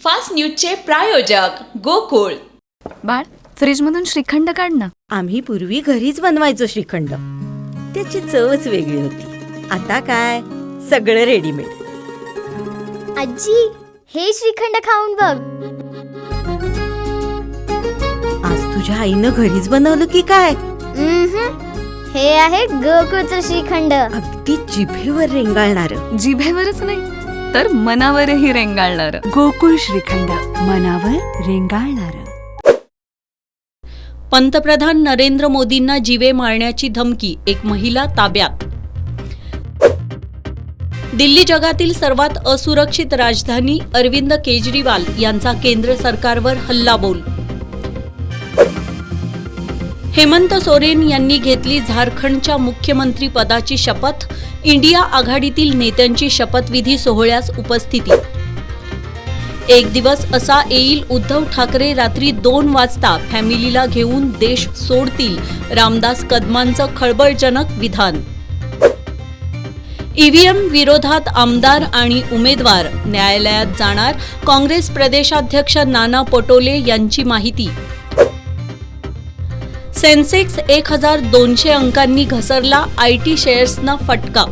Fast न्यूजचे प्रायोजक गोकुळ. बाळ, फ्रीजमधून श्रीखंड काढ ना. आम्ही पूर्वी घरीच बनवायचो श्रीखंड. त्याची चवच वेगळी होती. आता काय सगळं रेडीमेड. आजी, हे श्रीखंड खाऊन बघ. आज तुझ्या आईनं घरीच बनवलं की काय? हे आहे गोकुळचं श्रीखंड. अगदी जिभेवर रेंगाळणार. जिभेवरच नाही तर मनावरही रेंगाळणार. गोकुळ श्रीखंड, मनावर रेंगाळणार. पंतप्रधान नरेंद्र मोदींना जीवे मारण्याची धमकी, एक महिला ताब्यात. दिल्ली जगातील सर्वात असुरक्षित राजधानी, अरविंद केजरीवाल यांचा केंद्र सरकारवर हल्लाबोल. हेमंत सोरेन यांनी घेतली झारखंडच्या मुख्यमंत्री पदाची शपथ, इंडिया आघाडीतील नेत्यांची शपथविधी सोहळ्यास उपस्थिती. एक दिवस असा येईल, उद्धव ठाकरे रात्री 2 वाजता फॅमिलीला घेऊन देश सोडतील, रामदास कदमांचं खळबळजनक विधान. ईव्हीएम विरोधात आमदार आणि उमेदवार न्यायालयात जाणार, काँग्रेस प्रदेशाध्यक्ष नाना पटोले यांची माहिती. सेन्सेक्स 1200 अंकांनी घसरला, आयटी शेअर्सना फटका.